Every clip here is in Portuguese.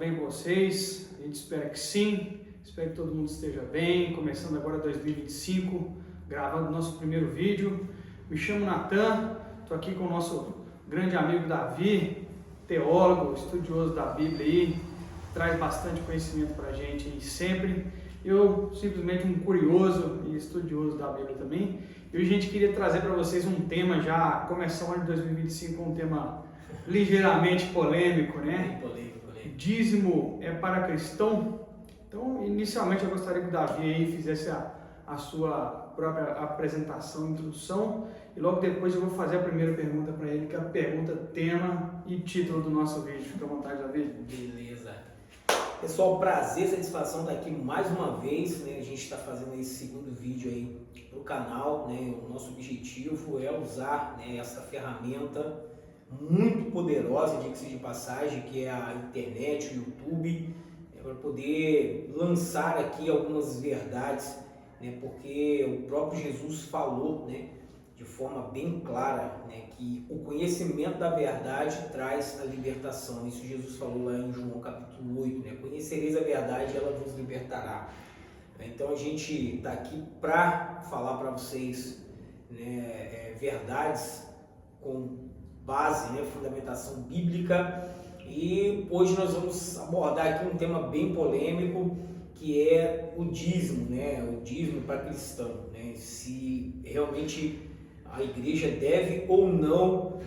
bem com vocês? A gente espera que sim, espero que todo mundo esteja bem, começando agora 2025, gravando nosso primeiro vídeo. Me chamo Natan, estou aqui com o nosso grande amigo Davi, teólogo, estudioso da Bíblia aí, traz bastante conhecimento para a gente aí sempre. Eu, simplesmente um curioso e estudioso da Bíblia também. E hoje a gente queria trazer para vocês um tema, já começar o ano de 2025 com um tema ligeiramente polêmico, né? Polêmico. Dízimo é para cristão? Então, inicialmente eu gostaria que o Davi aí fizesse a sua própria apresentação, introdução, e logo depois eu vou fazer a primeira pergunta para ele, que é a pergunta, tema e título do nosso vídeo. Fica à vontade, Davi. Beleza. Pessoal, prazer, satisfação estar aqui mais uma vez, né? A gente está fazendo esse segundo vídeo aí para o canal, né? O nosso objetivo é usar, né, essa ferramenta muito poderosa, diga-se de passagem, que é a internet, o YouTube, para poder lançar aqui algumas verdades, né? Porque o próprio Jesus falou, né, de forma bem clara, né, que o conhecimento da verdade traz a libertação. Isso Jesus falou lá em João capítulo 8, né? Conhecereis a verdade e ela vos libertará. Então a gente está aqui para falar para vocês, né, verdades com base, né, fundamentação bíblica, e hoje nós vamos abordar aqui um tema bem polêmico, que é o dízimo, né, o dízimo para cristão, né, se realmente a igreja deve ou não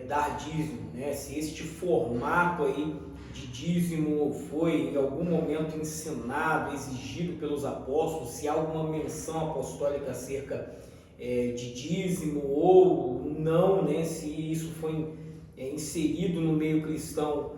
dar dízimo, né, se este formato aí de dízimo foi em algum momento ensinado, exigido pelos apóstolos, se há alguma menção apostólica acerca de dízimo ou não, né? Se isso foi inserido no meio cristão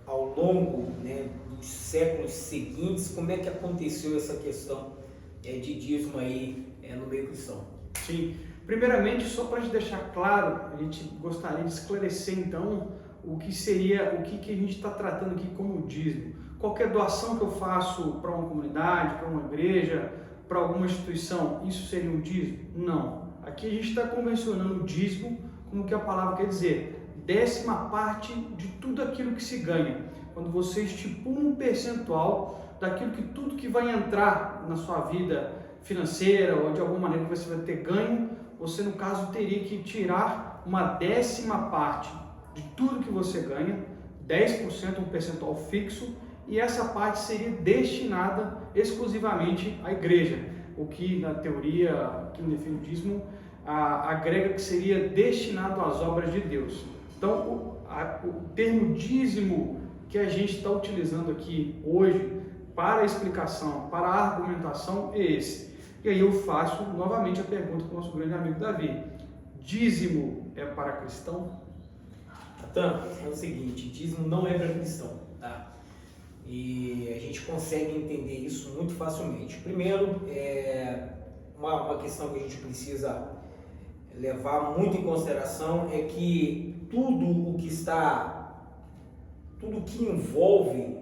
ao longo, né, dos séculos seguintes. Como é que aconteceu essa questão de dízimo aí no meio cristão? Sim, primeiramente, só para a gente deixar claro, a gente gostaria de esclarecer então o que a gente está tratando aqui como dízimo. Qualquer doação que eu faço para uma comunidade, para uma igreja, para alguma instituição, isso seria um dízimo? Não. Aqui a gente está convencionando o dízimo como que a palavra quer dizer, 10ª parte de tudo aquilo que se ganha. Quando você estipula um percentual daquilo que tudo que vai entrar na sua vida financeira ou de alguma maneira que você vai ter ganho, você no caso teria que tirar uma 10ª parte de tudo que você ganha, 10%, um percentual fixo, e essa parte seria destinada exclusivamente à igreja, o que na teoria, que no define o dízimo, agrega que seria destinado às obras de Deus. Então, o termo dízimo que a gente está utilizando aqui hoje para a explicação, para a argumentação é esse. E aí eu faço novamente a pergunta para o nosso grande amigo Davi: dízimo é para cristão? Natan, é o seguinte, dízimo não é para cristão, tá? E a gente consegue entender isso muito facilmente. Primeiro, uma questão que a gente precisa levar muito em consideração é que tudo que envolve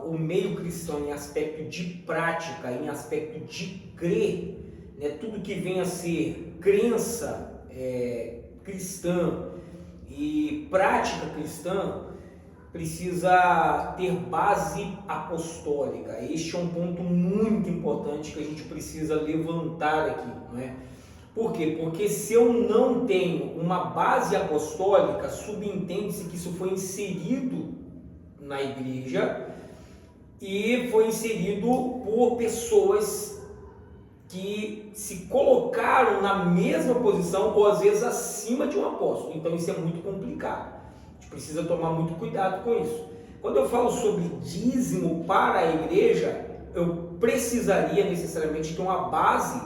o meio cristão em aspecto de prática, em aspecto de crer, né, tudo que vem a ser crença cristã e prática cristã, precisa ter base apostólica. Este é um ponto muito importante que a gente precisa levantar aqui, não é? Por quê? Porque se eu não tenho uma base apostólica, subentende-se que isso foi inserido na igreja e foi inserido por pessoas que se colocaram na mesma posição ou às vezes acima de um apóstolo. Então isso é muito complicado. A gente precisa tomar muito cuidado com isso. Quando eu falo sobre dízimo para a igreja, eu precisaria necessariamente ter uma base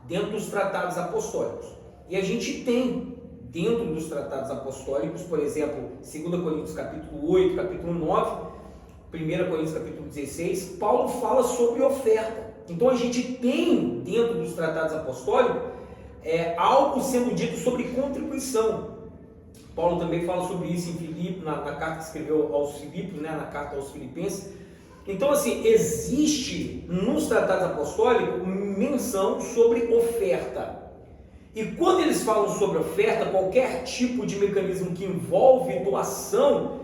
dentro dos tratados apostólicos. E a gente tem dentro dos tratados apostólicos, por exemplo, 2 Coríntios capítulo 8, capítulo 9, 1 Coríntios capítulo 16, Paulo fala sobre oferta. Então a gente tem dentro dos tratados apostólicos algo sendo dito sobre contribuição. Paulo também fala sobre isso em Filipe, na carta que escreveu aos Filipos, né, na carta aos Filipenses. Então, assim, existe nos tratados apostólicos menção sobre oferta. E quando eles falam sobre oferta, qualquer tipo de mecanismo que envolve doação,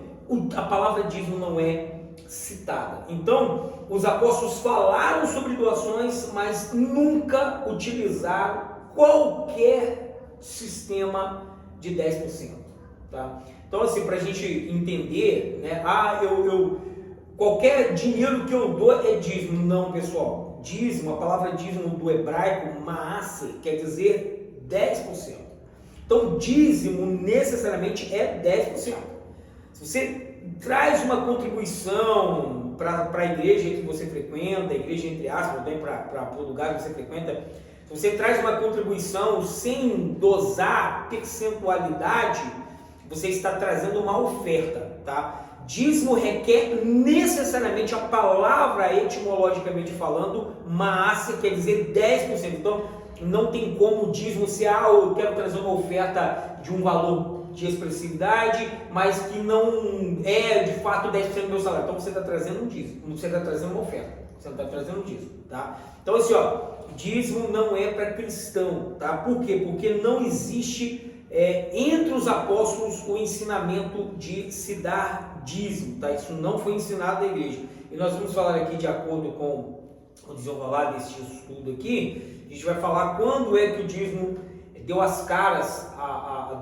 a palavra dízimo não é citada. Então, os apóstolos falaram sobre doações, mas nunca utilizaram qualquer sistema de 10%. Tá? Então, assim, para a gente entender, né? Qualquer dinheiro que eu dou é dízimo. Não, pessoal. Dízimo, a palavra dízimo do hebraico, maase, quer dizer 10%. Então, dízimo necessariamente é 10%. Se você traz uma contribuição para a igreja que você frequenta, a igreja entre aspas, também para o lugar que você frequenta, se você traz uma contribuição sem dosar percentualidade, você está trazendo uma oferta, tá? Dízimo requer necessariamente a palavra etimologicamente falando, maase, quer dizer 10%. Então, não tem como o dízimo ser, eu quero trazer uma oferta de um valor de expressividade, mas que não é de fato 10% do meu salário. Então você está trazendo um dízimo, você está trazendo uma oferta, você não está trazendo um dízimo, tá? Então assim, dízimo não é para cristão, tá? Por quê? Porque não existe entre os apóstolos o ensinamento de se dar dízimo, tá? Isso não foi ensinado na igreja. E nós vamos falar aqui de acordo com o desenrolar desse estudo aqui, a gente vai falar quando é que o dízimo deu as caras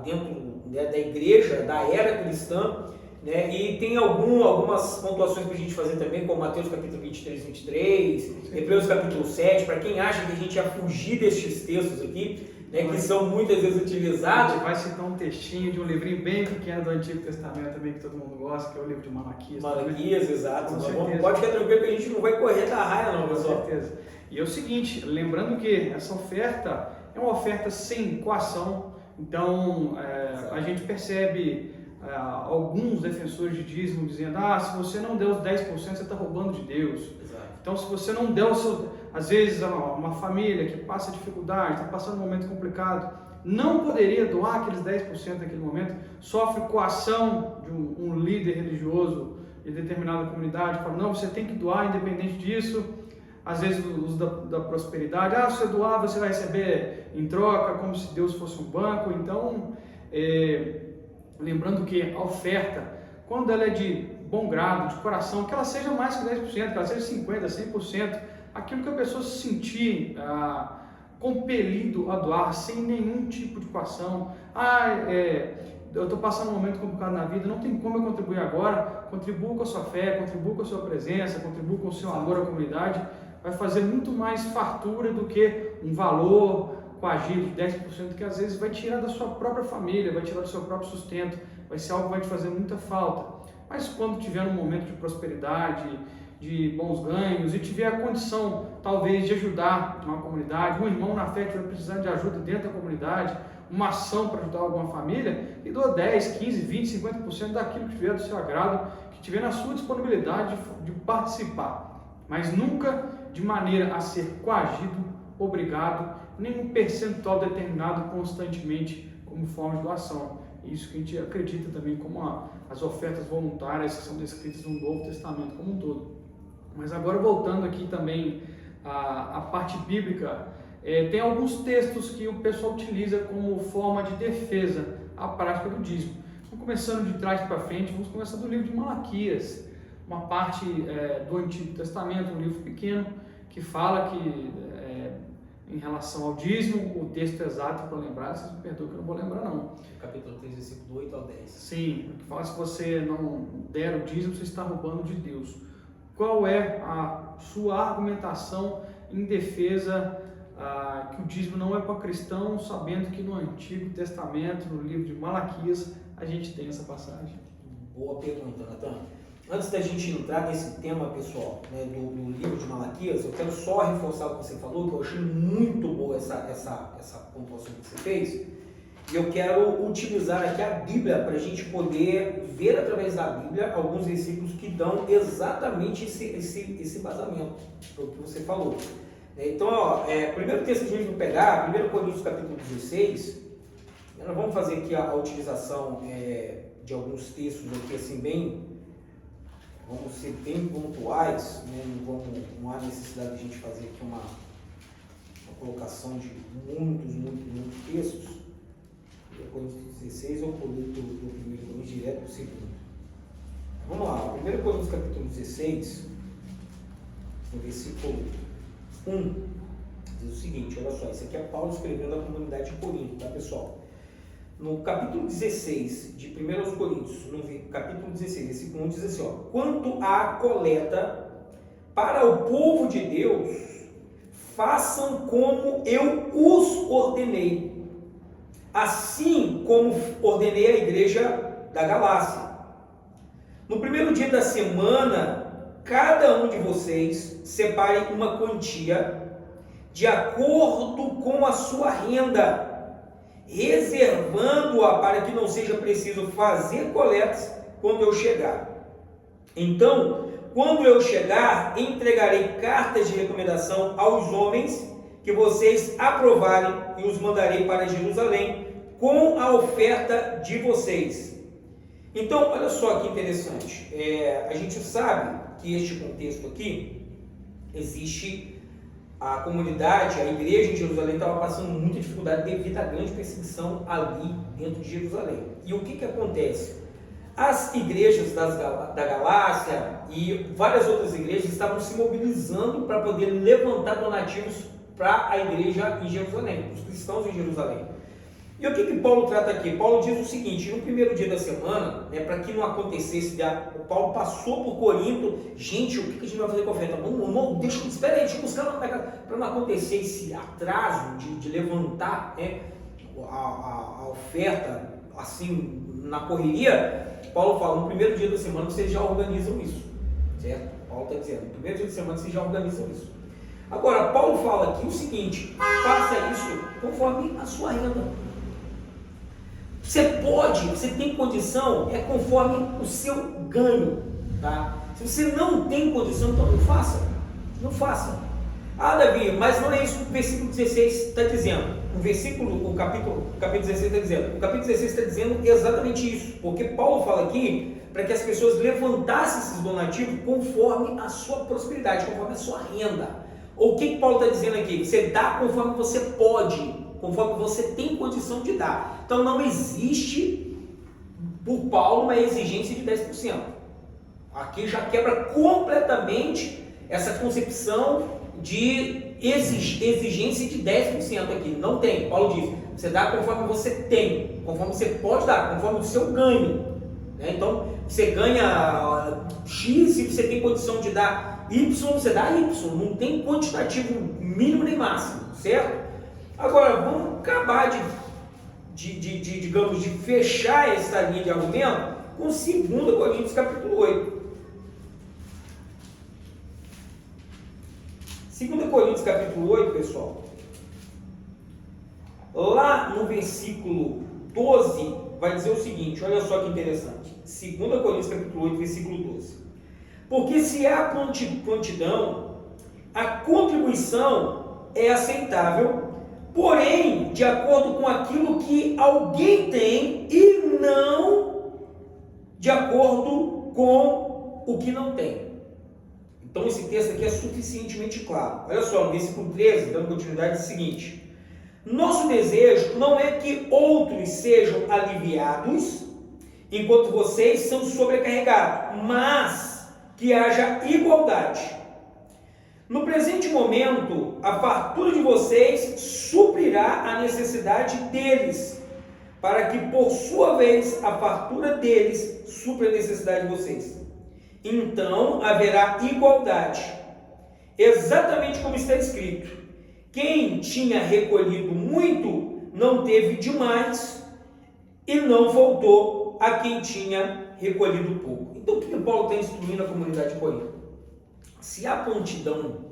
dentro, né, da igreja, da era cristã, né? E tem algumas pontuações para a gente fazer também, como Mateus capítulo 23, 23, Hebreus capítulo 7, para quem acha que a gente ia fugir destes textos aqui, né, que são muitas vezes utilizados. A gente vai citar um textinho de um livrinho bem pequeno do Antigo Testamento também, que todo mundo gosta, que é o livro de Malaquias. Malaquias, exato. Com Pode ficar tranquilo que a gente não vai correr da raia não, pessoal. Com certeza. E é o seguinte, lembrando que essa oferta é uma oferta sem coação, então a gente percebe alguns defensores de dízimo dizendo, se você não der os 10%, você está roubando de Deus. Exato. Então, se você não der o seu... Às vezes, uma família que passa dificuldade, está passando um momento complicado, não poderia doar aqueles 10% naquele momento, sofre coação de um líder religioso de determinada comunidade, fala, não, você tem que doar independente disso. Às vezes os da prosperidade, se você doar, você vai receber em troca, como se Deus fosse um banco. Então, lembrando que a oferta, quando ela é de bom grado, de coração, que ela seja mais que 10%, que ela seja 50%, 100%, aquilo que a pessoa se sentir compelido a doar, sem nenhum tipo de coação. Eu estou passando um momento complicado na vida, não tem como eu contribuir agora. Contribua com a sua fé, contribua com a sua presença, contribua com o seu amor à comunidade. Vai fazer muito mais fartura do que um valor coagido de 10%, que às vezes vai tirar da sua própria família, vai tirar do seu próprio sustento, vai ser algo que vai te fazer muita falta. Mas quando tiver um momento de prosperidade, de bons ganhos, e tiver a condição, talvez, de ajudar uma comunidade, um irmão na fé que estiver precisando de ajuda dentro da comunidade, uma ação para ajudar alguma família, e doa 10, 15, 20, 50% daquilo que tiver do seu agrado, que tiver na sua disponibilidade de participar. Mas nunca de maneira a ser coagido, obrigado, nenhum percentual determinado constantemente como forma de doação. Isso que a gente acredita também como as ofertas voluntárias que são descritas no Novo Testamento como um todo. Mas agora voltando aqui também à parte bíblica, tem alguns textos que o pessoal utiliza como forma de defesa à prática do dízimo. Então, começando de trás para frente, vamos começar do livro de Malaquias, uma parte do Antigo Testamento, um livro pequeno, que fala que em relação ao dízimo, o texto exato para lembrar, vocês me perdoam que eu não vou lembrar não. Capítulo 3, versículo 8 ao 10. Sim, que fala que se você não der o dízimo, você está roubando de Deus. Qual é a sua argumentação em defesa que o dízimo não é para cristão, sabendo que no Antigo Testamento, no livro de Malaquias, a gente tem essa passagem? Boa pergunta, Natan. Antes da gente entrar nesse tema, pessoal, né, do livro de Malaquias, eu quero só reforçar o que você falou, que eu achei muito boa essa pontuação que você fez. E eu quero utilizar aqui a Bíblia para a gente poder ver através da Bíblia alguns versículos que dão exatamente esse embasamento do que você falou. Então, primeiro texto que a gente vai pegar, 1 Coríntios capítulo 16, nós vamos fazer aqui a utilização de alguns textos aqui assim vamos ser bem pontuais, né? Não há necessidade de a gente fazer aqui uma colocação de muitos textos. 1 Coríntios 16, eu vou ler do primeiro Coríntios direto para o segundo. Coríntios capítulo 16, no versículo 1, diz o seguinte, olha só, isso aqui é Paulo escrevendo à comunidade de Corinto, tá, pessoal? No capítulo 16 de 1 Coríntios, no capítulo 16, versículo 1, diz assim, ó, quanto à coleta para o povo de Deus, façam como eu os ordenei, assim como ordenei a igreja da Galácia. No primeiro dia da semana, cada um de vocês separe uma quantia de acordo com a sua renda, reservando-a para que não seja preciso fazer coletas quando eu chegar. Então, quando eu chegar, entregarei cartas de recomendação aos homens que vocês aprovarem e os mandarei para Jerusalém com a oferta de vocês. Então, olha só que interessante. A gente sabe que este contexto aqui existe a comunidade, a igreja em Jerusalém estava passando muita dificuldade devido à grande perseguição ali dentro de Jerusalém. E o que acontece? As igrejas da Galácia e várias outras igrejas estavam se mobilizando para poder levantar donativos para a igreja em Jerusalém, os cristãos em Jerusalém. E o que Paulo trata aqui? Paulo diz o seguinte, no primeiro dia da semana, para que não acontecesse, o Paulo passou por Corinto, gente, o que a gente vai fazer com a oferta? Não, espera aí, deixa eu buscar para não acontecer esse atraso de levantar a oferta assim na correria. Paulo fala, no primeiro dia da semana vocês já organizam isso, certo? Paulo está dizendo, no primeiro dia da semana vocês já organizam isso. Agora, Paulo fala aqui o seguinte, faça isso conforme a sua renda. Você pode, você tem condição, conforme o seu ganho, tá? Se você não tem condição, então não faça, não faça. Ah, Davi, mas não é isso que o versículo 16 está dizendo. O capítulo 16 está dizendo. O capítulo 16 está dizendo exatamente isso, porque Paulo fala aqui para que as pessoas levantassem esses donativos conforme a sua prosperidade, conforme a sua renda. O que Paulo está dizendo aqui? Você dá conforme você pode, conforme você tem condição de dar. Então não existe, por Paulo, uma exigência de 10%. Aqui já quebra completamente essa concepção de exigência de 10% aqui. Não tem. Paulo diz, você dá conforme você tem, conforme você pode dar, conforme o seu ganho. Então, você ganha X e você tem condição de dar Y, você dá Y. Não tem quantitativo mínimo nem máximo, certo? Agora, vamos acabar digamos, de fechar essa linha de argumento com 2 Coríntios capítulo 8. 2 Coríntios capítulo 8, pessoal, lá no versículo 12, vai dizer o seguinte, olha só que interessante, 2 Coríntios capítulo 8, versículo 12, porque se há prontidão, a contribuição é aceitável, porém, de acordo com aquilo que alguém tem e não de acordo com o que não tem. Então esse texto aqui é suficientemente claro. Olha só, no versículo 13, dando continuidade, é o seguinte, nosso desejo não é que outros sejam aliviados, enquanto vocês são sobrecarregados, mas que haja igualdade. No presente momento, a fartura de vocês suprirá a necessidade deles, para que, por sua vez, a fartura deles supra a necessidade de vocês. Então, haverá igualdade, exatamente como está escrito. Quem tinha recolhido muito, não teve demais, e não faltou a quem tinha recolhido pouco. Então, o que Paulo está instruindo a comunidade de Corinto? Se há prontidão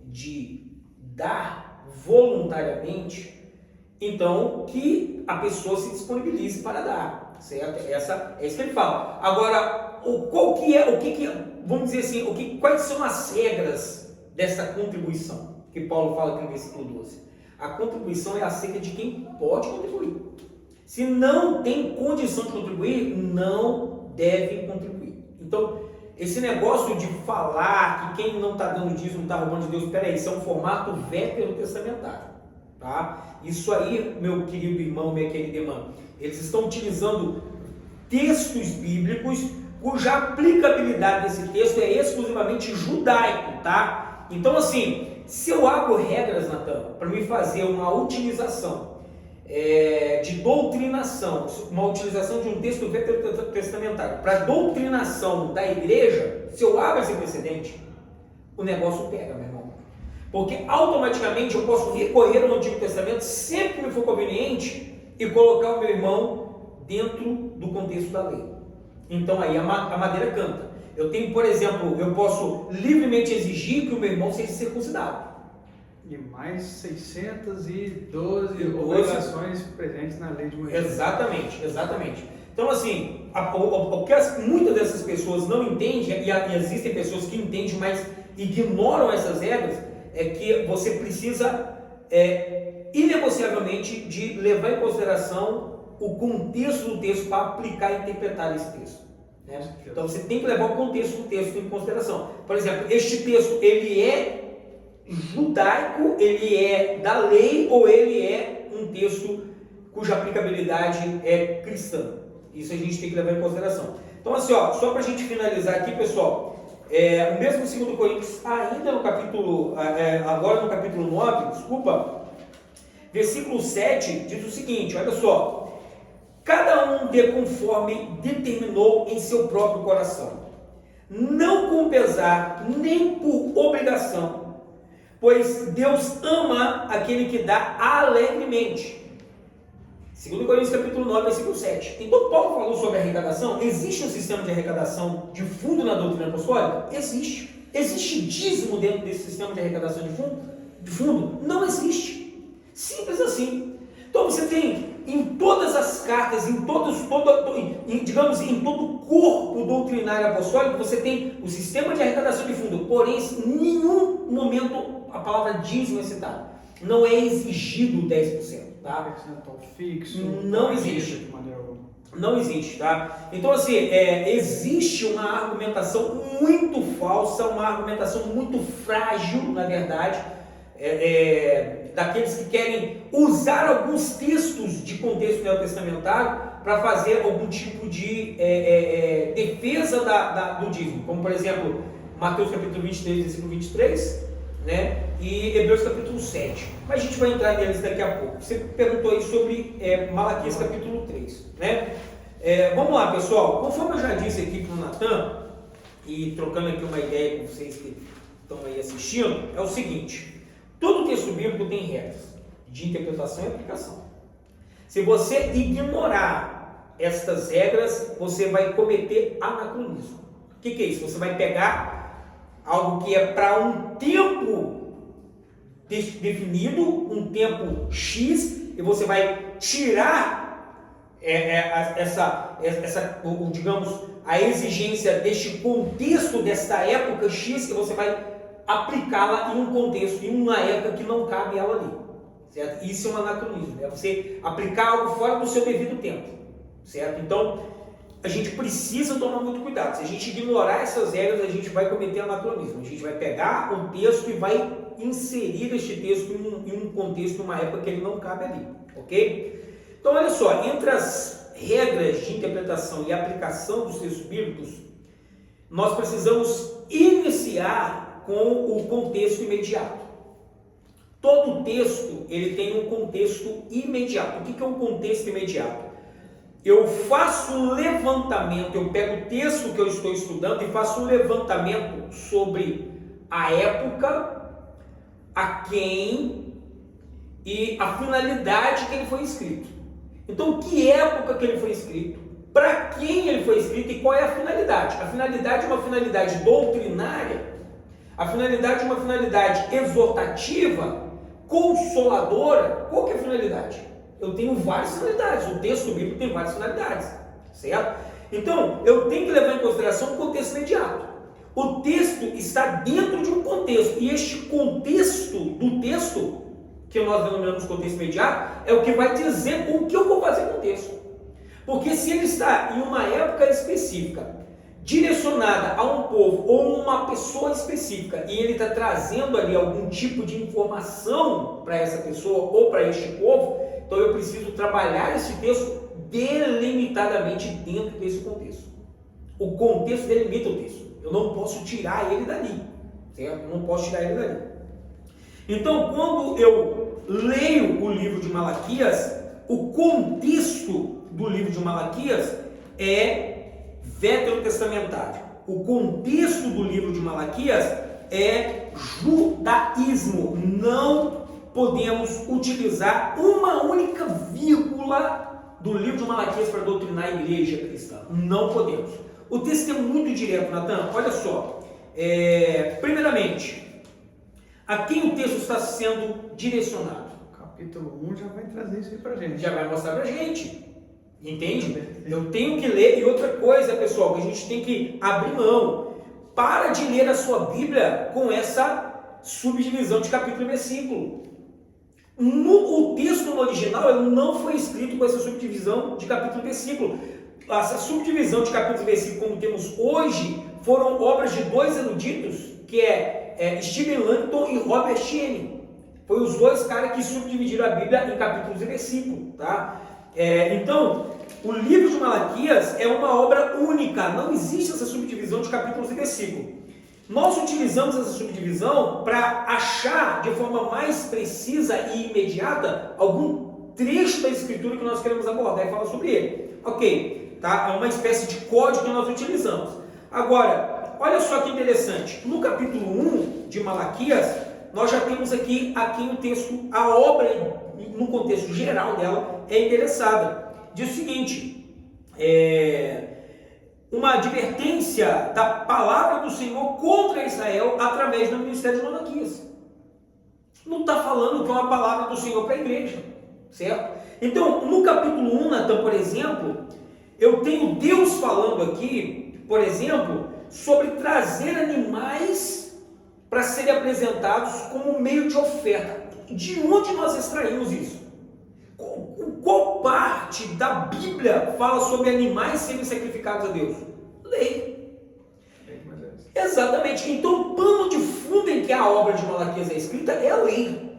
de dar voluntariamente, então que a pessoa se disponibilize para dar, certo? É isso que ele fala. Agora, vamos dizer assim, quais são as regras dessa contribuição que Paulo fala aqui no versículo 12? A contribuição é acerca de quem pode contribuir. Se não tem condição de contribuir, não deve contribuir. Então, esse negócio de falar que quem não está dando dízimo não está roubando de Deus, peraí, isso é um formato veterotestamentário, tá? Isso aí, meu querido irmão, minha querida irmã, eles estão utilizando textos bíblicos, cuja aplicabilidade desse texto é exclusivamente judaico, tá? Então, assim, se eu abro regras, Natan, para me fazer uma utilização de doutrinação, uma utilização de um texto testamentário para doutrinação da igreja, se eu abro esse precedente, o negócio pega, meu irmão. Porque automaticamente eu posso recorrer ao Antigo Testamento sempre que me for conveniente e colocar o meu irmão dentro do contexto da lei. Então aí a madeira canta. Eu tenho, por exemplo, eu posso livremente exigir que o meu irmão seja circuncidado. E mais 612 obrigações presentes na lei de Moisés. Exatamente. Então, assim, o que muitas dessas pessoas não entendem, e existem pessoas que entendem, mas ignoram essas regras, é que você precisa, inegociavelmente, de levar em consideração o contexto do texto para aplicar e interpretar esse texto. Né? Então, você tem que levar o contexto do texto em consideração. Por exemplo, este texto, ele é judaico, ele é da lei, ou ele é um texto cuja aplicabilidade é cristã. Isso a gente tem que levar em consideração. Então, assim, ó, só para a gente finalizar aqui, pessoal, o mesmo 2 Coríntios, ainda no capítulo, agora no capítulo 9, versículo 7, diz o seguinte, olha só: cada um dê conforme determinou em seu próprio coração, não com pesar, nem por obrigação, pois Deus ama aquele que dá alegremente. 2 Coríntios capítulo 9, versículo 7. Então Paulo falou sobre arrecadação. Existe um sistema de arrecadação de fundo na doutrina apostólica? Existe. Existe dízimo dentro desse sistema de arrecadação de fundo? Não existe. Simples assim. Então você tem em todas as cartas, em todo o corpo doutrinário apostólico, você tem o sistema de arrecadação de fundo. Porém, em nenhum momento a palavra dízimo é citada. Não é exigido 10%. Tá? Percentual fixo. Não existe. Não existe, tá? Então, assim, existe uma argumentação muito falsa, uma argumentação muito frágil, na verdade, daqueles que querem usar alguns textos de contexto neotestamentário para fazer algum tipo de defesa do dízimo, como, por exemplo, Mateus capítulo 23, versículo 23, né? E Hebreus capítulo 7. Mas a gente vai entrar neles daqui a pouco. Você perguntou aí sobre Malaquias capítulo 3, né? Vamos lá, pessoal. Conforme eu já disse aqui para o Natan, e trocando aqui uma ideia com vocês que estão aí assistindo, é o seguinte: todo texto bíblico tem regras de interpretação e aplicação. Se você ignorar estas regras, você vai cometer anacronismo. O que é isso? Você vai pegar algo que é para um tempo definido, um tempo X, e você vai tirar digamos, a exigência deste contexto, desta época X, e você vai aplicá-la em um contexto, em uma época que não cabe ela ali. Certo? Isso é um anacronismo, é você aplicar algo fora do seu devido tempo. Certo? Então, a gente precisa tomar muito cuidado. Se a gente ignorar essas regras, a gente vai cometer anacronismo. A gente vai pegar um texto e vai inserir este texto em um contexto, em uma época que ele não cabe ali. Ok? Então, olha só, entre as regras de interpretação e aplicação dos textos bíblicos, nós precisamos iniciar com o contexto imediato. Todo texto, ele tem um contexto imediato. O que é um contexto imediato? Eu faço um levantamento, eu pego o texto que eu estou estudando e faço um levantamento sobre a época, a quem e a finalidade que ele foi escrito. Então, que época que ele foi escrito, para quem ele foi escrito e qual é a finalidade? A finalidade é uma finalidade doutrinária, a finalidade é uma finalidade exortativa, consoladora. Qual que é a finalidade? Eu tenho várias finalidades, o texto bíblico tem várias finalidades, certo? Então, eu tenho que levar em consideração o contexto imediato. O texto está dentro de um contexto, e este contexto do texto, que nós denominamos contexto imediato, é o que vai dizer o que eu vou fazer com o texto. Porque se ele está em uma época específica, direcionada a um povo ou uma pessoa específica, e ele está trazendo ali algum tipo de informação para essa pessoa ou para este povo, então eu preciso trabalhar esse texto delimitadamente dentro desse contexto. O contexto delimita o texto. Eu não posso tirar ele dali, certo? Eu não posso tirar ele dali. Então, quando eu leio o livro de Malaquias, o contexto do livro de Malaquias é veterotestamentário. O contexto do livro de Malaquias é judaísmo. Não podemos utilizar uma única vírgula do livro de Malaquias para doutrinar a igreja cristã. Não podemos. O texto é muito direto, Natan. Olha só. Primeiramente, a quem o texto está sendo direcionado? O capítulo 1 já vai trazer isso aí pra gente. Já vai mostrar pra gente. Entende? Eu tenho que ler. E outra coisa, pessoal, que a gente tem que abrir mão. Para de ler a sua Bíblia com essa subdivisão de capítulo e versículo. O texto no original ele não foi escrito com essa subdivisão de capítulo e versículo. Essa subdivisão de capítulo e versículo, como temos hoje, foram obras de dois eruditos, que é Stephen Langton e Robert Sheehan. Foi os dois caras que subdividiram a Bíblia em capítulos e versículos. Tá? Então, o livro de Malaquias é uma obra única, não existe essa subdivisão de capítulos e versículos. Nós utilizamos essa subdivisão para achar de forma mais precisa e imediata algum trecho da Escritura que nós queremos abordar e falar sobre ele. Ok, tá? É uma espécie de código que nós utilizamos. Agora, olha só que interessante, no capítulo 1 de Malaquias, nós já temos aqui a quem o texto, a obra, no contexto geral dela, é endereçada. Diz o seguinte, uma advertência da palavra do Senhor contra Israel através do ministério de Malaquias. Não está falando que é uma palavra do Senhor para a igreja, certo? Então, no capítulo 1, Natan, por exemplo, eu tenho Deus falando aqui, por exemplo, sobre trazer animais para serem apresentados como meio de oferta. De onde nós extraímos isso? Qual parte da Bíblia fala sobre animais serem sacrificados a Deus? Lei. Exatamente. Então, o pano de fundo em que a obra de Malaquias é escrita é a lei.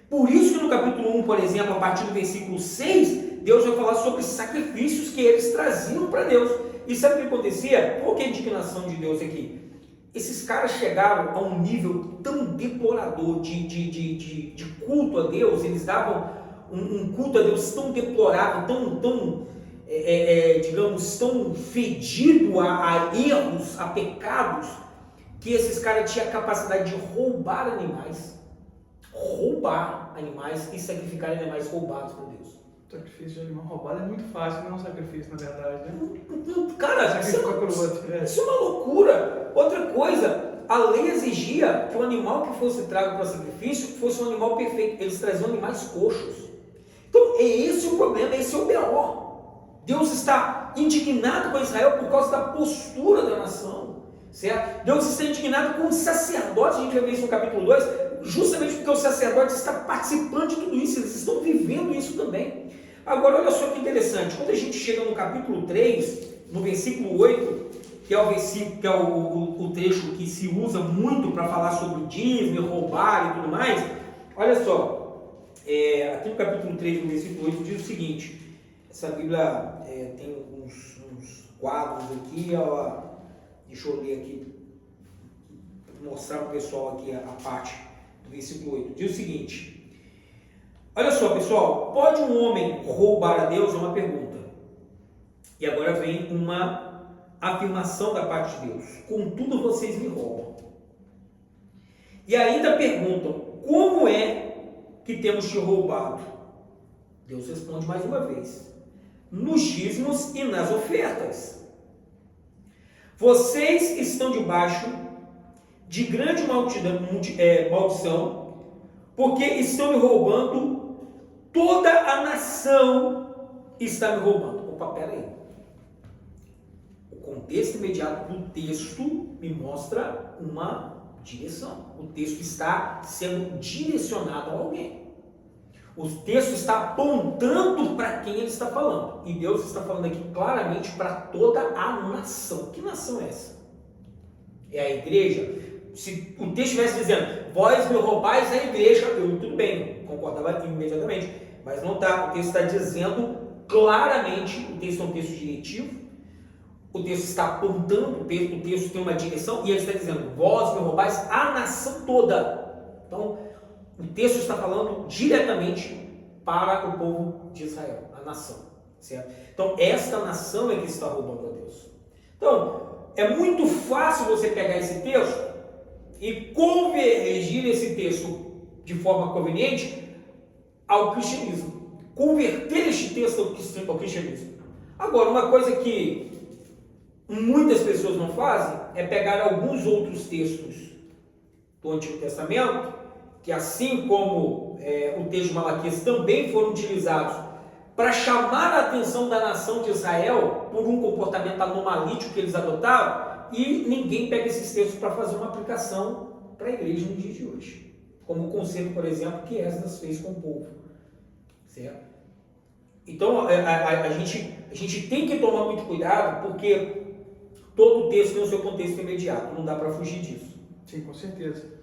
Por isso que no capítulo 1, por exemplo, a partir do versículo 6, Deus vai falar sobre sacrifícios que eles traziam para Deus. E sabe o que acontecia? Qual que é a indignação de Deus aqui? Esses caras chegaram a um nível tão deplorador de culto a Deus, eles davam um culto a Deus tão deplorável, digamos, tão fedido a erros, a pecados, que esses caras tinham a capacidade de roubar animais e sacrificar animais roubados por Deus. O sacrifício de animal roubado é muito fácil, não é um sacrifício na verdade, né? Cara, isso é uma loucura. Outra coisa, a lei exigia que o animal que fosse trago para sacrifício fosse um animal perfeito. Eles traziam animais coxos. Então, é esse o problema, esse é o B.O. Deus está indignado com Israel por causa da postura da nação, certo? Deus está indignado com os sacerdotes, a gente vai ver isso no capítulo 2, justamente porque os sacerdotes estão participando de tudo isso, eles estão vivendo isso também. Agora, olha só que interessante, quando a gente chega no capítulo 3, no versículo 8, que é o versículo, que é o trecho que se usa muito para falar sobre dízimo, roubar e tudo mais, olha só, aqui no capítulo 3, no versículo 8, diz o seguinte, essa Bíblia tem uns quadros aqui, ó, deixa eu ler aqui, mostrar para o pessoal aqui a parte do versículo 8, diz o seguinte, olha só pessoal, pode um homem roubar a Deus? É uma pergunta, e agora vem uma afirmação da parte de Deus, contudo vocês me roubam, e ainda perguntam, como é que temos te roubado? Deus responde mais uma vez, nos dízimos e nas ofertas. Vocês estão debaixo de grande maldição, porque estão me roubando, toda a nação está me roubando. Opa, peraí. O contexto imediato do texto me mostra uma direção. O texto está sendo direcionado a alguém. O texto está apontando para quem ele está falando. E Deus está falando aqui claramente para toda a nação. Que nação é essa? É a igreja? Se o texto estivesse dizendo, vós me roubais a igreja, eu tudo bem, concordava imediatamente. Mas não está. O texto está dizendo claramente, o texto é um texto diretivo, o texto está apontando, o texto tem uma direção, e ele está dizendo, vós me roubais a nação toda. Então, o texto está falando diretamente para o povo de Israel, a nação, certo? Então, esta nação é que está roubando a Deus. Então, é muito fácil você pegar esse texto e convergir esse texto de forma conveniente ao cristianismo. Converter este texto ao cristianismo. Agora, uma coisa que muitas pessoas não fazem é pegar alguns outros textos do Antigo Testamento, que assim como o texto de Malaquias também foram utilizados para chamar a atenção da nação de Israel por um comportamento anomalítico que eles adotaram, e ninguém pega esses textos para fazer uma aplicação para a igreja no dia de hoje. Como o conselho, por exemplo, que Esdras fez com o povo. Certo? Então, a gente tem que tomar muito cuidado, porque todo texto tem o seu contexto imediato, não dá para fugir disso. Sim, com certeza.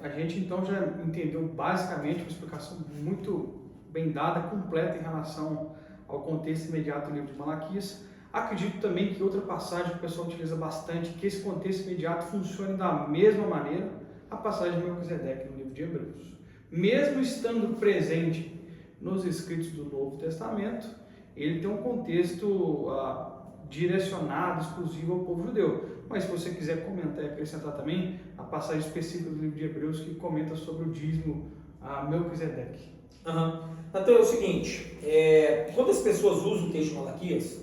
A gente então já entendeu basicamente uma explicação muito bem dada, completa em relação ao contexto imediato do livro de Malaquias. Acredito também que outra passagem que o pessoal utiliza bastante, que esse contexto imediato funcione da mesma maneira, a passagem de Melquisedeque no livro de Hebreus. Mesmo estando presente nos escritos do Novo Testamento, ele tem um contexto direcionado, exclusivo ao povo judeu. Mas se você quiser comentar e acrescentar também a passagem específica do livro de Hebreus que comenta sobre o dízimo a Melquisedeque. Então é o seguinte, quando as pessoas usam o texto de Malaquias,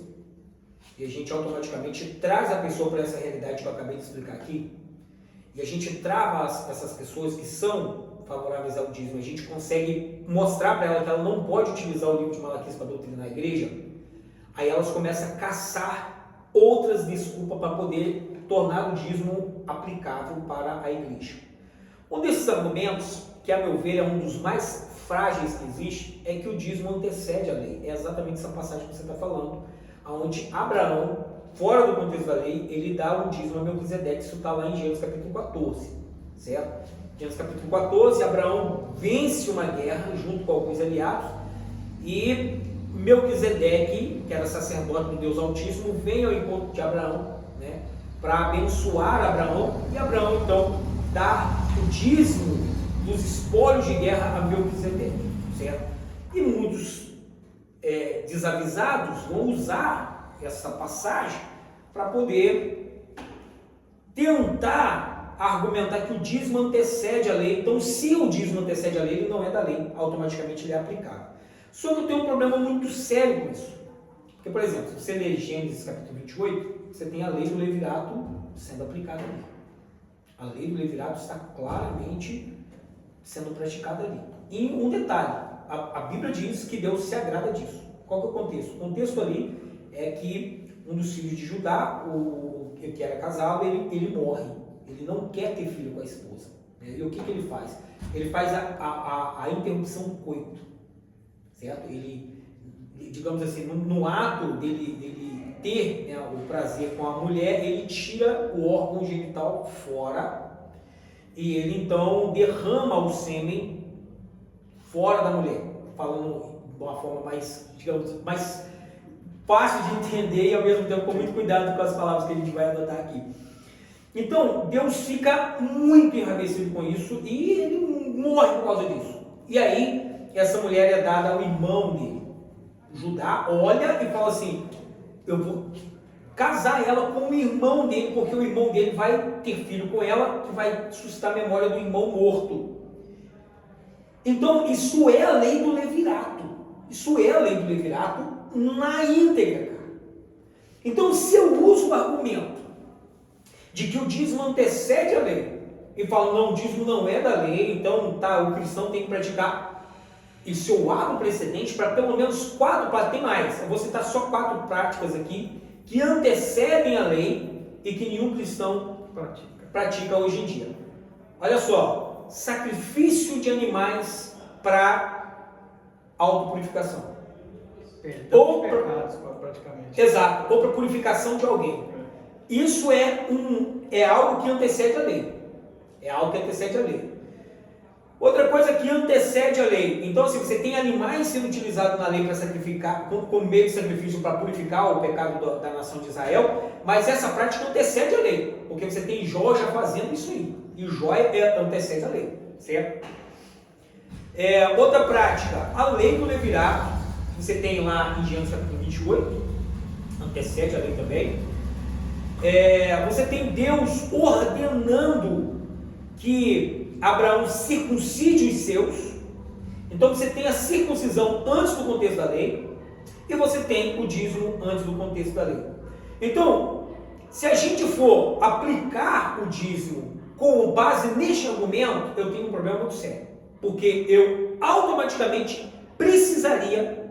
e a gente automaticamente traz a pessoa para essa realidade que eu acabei de explicar aqui, e a gente trava essas pessoas que são favoráveis ao dízimo, a gente consegue mostrar para ela que ela não pode utilizar o livro de Malaquias para doutrinar a igreja, aí elas começam a caçar outras desculpas para poder tornar o dízimo aplicável para a igreja. Um desses argumentos, que a meu ver é um dos mais frágeis que existe, é que o dízimo antecede a lei. É exatamente essa passagem que você está falando, onde Abraão, fora do contexto da lei, ele dá um dízimo a Melquisedeque. Isso está lá em Gênesis capítulo 14, certo? Gênesis capítulo 14, Abraão vence uma guerra junto com alguns aliados, e Melquisedeque, que era sacerdote do Deus Altíssimo, vem ao encontro de Abraão, né, para abençoar Abraão, e Abraão então dá o dízimo dos espólios de guerra a Melquisedeque, certo? E muitos desavisados vão usar essa passagem para poder tentar argumentar que o dízimo antecede a lei. Então, se o dízimo antecede a lei, ele não é da lei, automaticamente ele é aplicável. Só que eu tenho um problema muito sério com isso. Porque, por exemplo, se você ler Gênesis capítulo 28, você tem a lei do levirato sendo aplicada ali. A lei do levirato está claramente sendo praticada ali. E um detalhe, a Bíblia diz que Deus se agrada disso. Qual que é o contexto? O contexto ali é que um dos filhos de Judá, que era casado, ele morre. Ele não quer ter filho com a esposa. E o que ele faz? Ele faz a interrupção do coito. Certo? Ele, digamos assim, no ato dele ter, né, o prazer com a mulher, ele tira o órgão genital fora e ele então derrama o sêmen fora da mulher, falando de uma forma mais, digamos, mais fácil de entender e ao mesmo tempo com muito cuidado com as palavras que a gente vai adotar aqui. Então, Deus fica muito enraivecido com isso e ele morre por causa disso. E aí, essa mulher é dada ao irmão dele. Judá olha e fala assim, eu vou casar ela com o irmão dele, porque o irmão dele vai ter filho com ela, que vai suscitar a memória do irmão morto. Então, isso é a lei do levirato. Isso é a lei do levirato na íntegra, cara. Então, se eu uso o argumento de que o dízimo antecede a lei, e falo, não, o dízimo não é da lei, então tá, o cristão tem que praticar. E se eu abro um precedente para pelo menos 4 práticas, tem mais, eu vou citar só 4 práticas aqui, que antecedem a lei e que nenhum cristão pratica hoje em dia. Olha só, sacrifício de animais para autopurificação. Ou pecados, praticamente. Exato, ou para purificação de alguém. Isso é algo que antecede a lei. É algo que antecede a lei. Outra coisa que antecede a lei. Então, se você tem animais sendo utilizados na lei para sacrificar, como meio de sacrifício para purificar o pecado da nação de Israel, mas essa prática antecede a lei, porque você tem Jó já fazendo isso aí. E Jó antecede a lei, certo? Outra prática, a lei do levirato, você tem lá em Gênesis capítulo 28, antecede a lei também. Você tem Deus ordenando que Abraão circuncide os seus. Então você tem a circuncisão antes do contexto da lei e você tem o dízimo antes do contexto da lei. Então, se a gente for aplicar o dízimo com base neste argumento, eu tenho um problema muito sério, porque eu automaticamente precisaria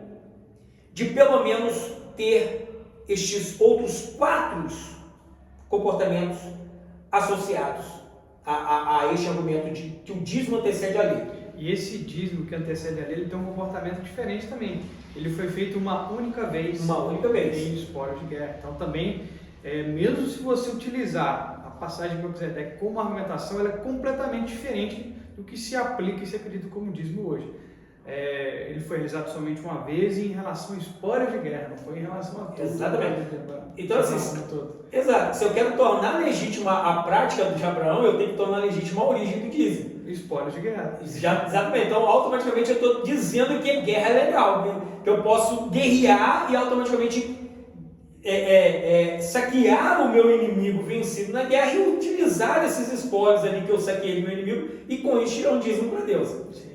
de pelo menos ter estes outros 4 comportamentos associados a este argumento de que o dízimo antecede a lei. E esse dízimo que antecede a lei, ele tem um comportamento diferente também. Ele foi feito uma única vez. Em espólios de guerra. Então também, mesmo se você utilizar a passagem de Melquisedeque como argumentação, ela é completamente diferente do que se aplica e se acredita como dízimo hoje. Ele foi realizado somente uma vez em relação a espólios de guerra, não foi em relação a tudo. Exatamente. Então, assim, exato. Se eu quero tornar legítima a prática de Abraão, eu tenho que tornar legítima a origem do dízimo. Espólios de guerra. Exatamente. Então, automaticamente eu estou dizendo que guerra é legal, que eu posso guerrear e automaticamente saquear o meu inimigo vencido na guerra e utilizar esses espólios ali que eu saqueei do meu inimigo e com isso tirar um dízimo para Deus. Sim.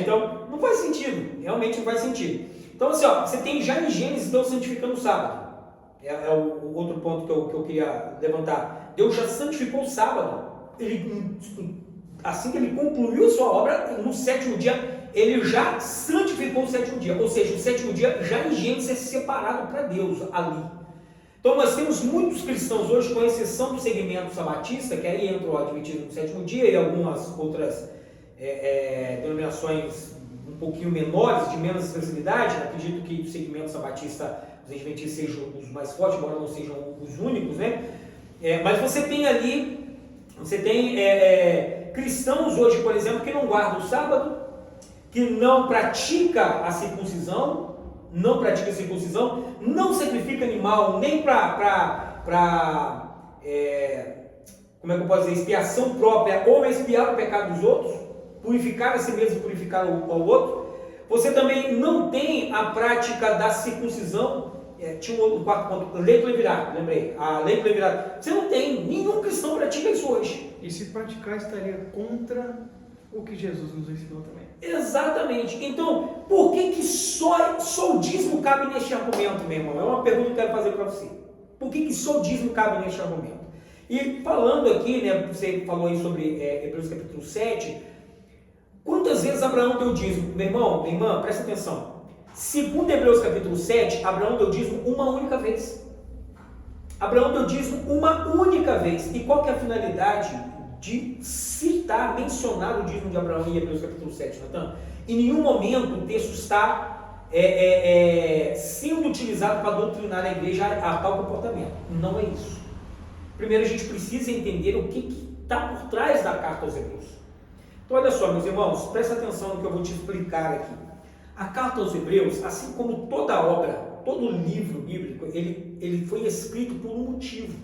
Então, não faz sentido, realmente não faz sentido. Então, assim, você tem já em Gênesis Deus santificando o sábado. É o outro ponto que eu queria levantar. Deus já santificou o sábado. Assim que ele concluiu a sua obra, no 7º dia, ele já santificou o 7º dia. Ou seja, o 7º dia já em Gênesis é separado para Deus ali. Então, nós temos muitos cristãos hoje, com exceção do segmento sabatista, que aí entra o adventismo no 7º dia e algumas outras denominações um pouquinho menores, de menos expressividade. Acredito que o segmento sabatista, os adventistas sejam os mais fortes, embora não sejam os únicos, né? Mas você tem ali, cristãos hoje, por exemplo, que não guardam o sábado, que não pratica a circuncisão, não sacrifica animal nem para como é que eu posso dizer, expiação própria ou expiar o pecado dos outros, purificar a si mesmo e purificar ao outro. Você também não tem a prática da circuncisão. Tinha um 4º ponto, lei do levirato, lembrei, a lei do levirato. Você não tem, nenhum cristão pratica isso hoje. E se praticar estaria contra o que Jesus nos ensinou também. Exatamente. Então, por que só o dízimo cabe neste argumento, meu irmão? É uma pergunta que eu quero fazer para você. Por que só o dízimo cabe neste argumento? E falando aqui, né, você falou aí sobre Hebreus capítulo 7, quantas vezes Abraão deu dízimo? Meu irmão, minha irmã, presta atenção. Segundo Hebreus capítulo 7, Abraão deu dízimo uma única vez. Abraão deu dízimo uma única vez. E qual que é a finalidade de citar, mencionar o dízimo de Abraão em Hebreus capítulo 7, Natan? Em nenhum momento o texto está sendo utilizado para doutrinar a igreja a tal comportamento. Não é isso. Primeiro a gente precisa entender o que está por trás da carta aos Hebreus. Então olha só, meus irmãos, presta atenção no que eu vou te explicar aqui. A carta aos Hebreus, assim como toda obra, todo livro bíblico, ele foi escrito por um motivo.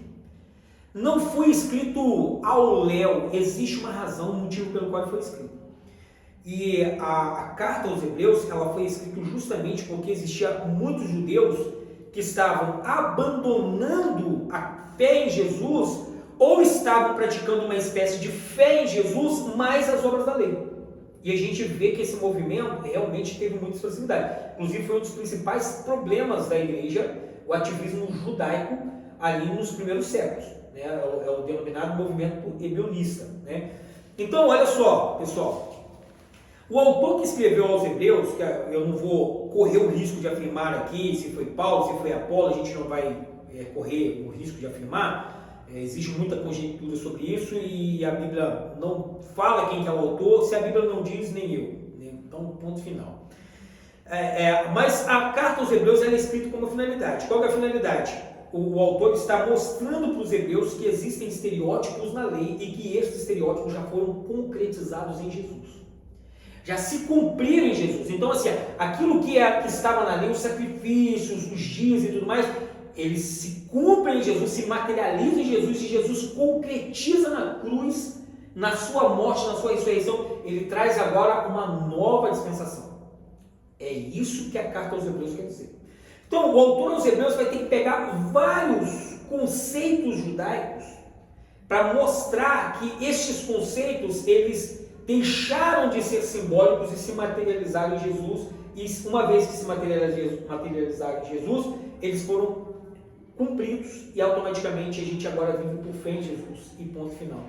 Não foi escrito ao léu, existe uma razão, um motivo pelo qual foi escrito. E a carta aos Hebreus, ela foi escrita justamente porque existia muitos judeus que estavam abandonando a fé em Jesus ou estavam praticando uma espécie de fé em Jesus mais as obras da lei. E a gente vê que esse movimento realmente teve muita expressividade. Inclusive foi um dos principais problemas da igreja, o ativismo judaico ali nos primeiros séculos. Né? É o denominado movimento ebionista. Né? Então, olha só, pessoal. O autor que escreveu aos Hebreus, que eu não vou correr o risco de afirmar aqui se foi Paulo, se foi Apolo, a gente não vai correr o risco de afirmar. Existe muita conjectura sobre isso e a Bíblia não fala quem é o autor, se a Bíblia não diz, nem eu. Né? Então, ponto final. Mas a carta aos Hebreus é escrita com uma finalidade. Qual é a finalidade? O autor está mostrando para os hebreus que existem estereótipos na lei e que esses estereótipos já foram concretizados em Jesus. já se cumpriram em Jesus. Então, assim, aquilo que estava na lei, os sacrifícios, os dias e tudo mais, eles se cumprem em Jesus, se materializam em Jesus, e Jesus concretiza na cruz, na sua morte, na sua ressurreição. Ele traz agora uma nova dispensação. É isso que a carta aos Hebreus quer dizer. Então, o autor aos Hebreus vai ter que pegar vários conceitos judaicos para mostrar que estes conceitos, eles deixaram de ser simbólicos e se materializaram em Jesus, e uma vez que se materializaram em Jesus, eles foram cumpridos, e automaticamente a gente agora vive por fé em Jesus, e ponto final.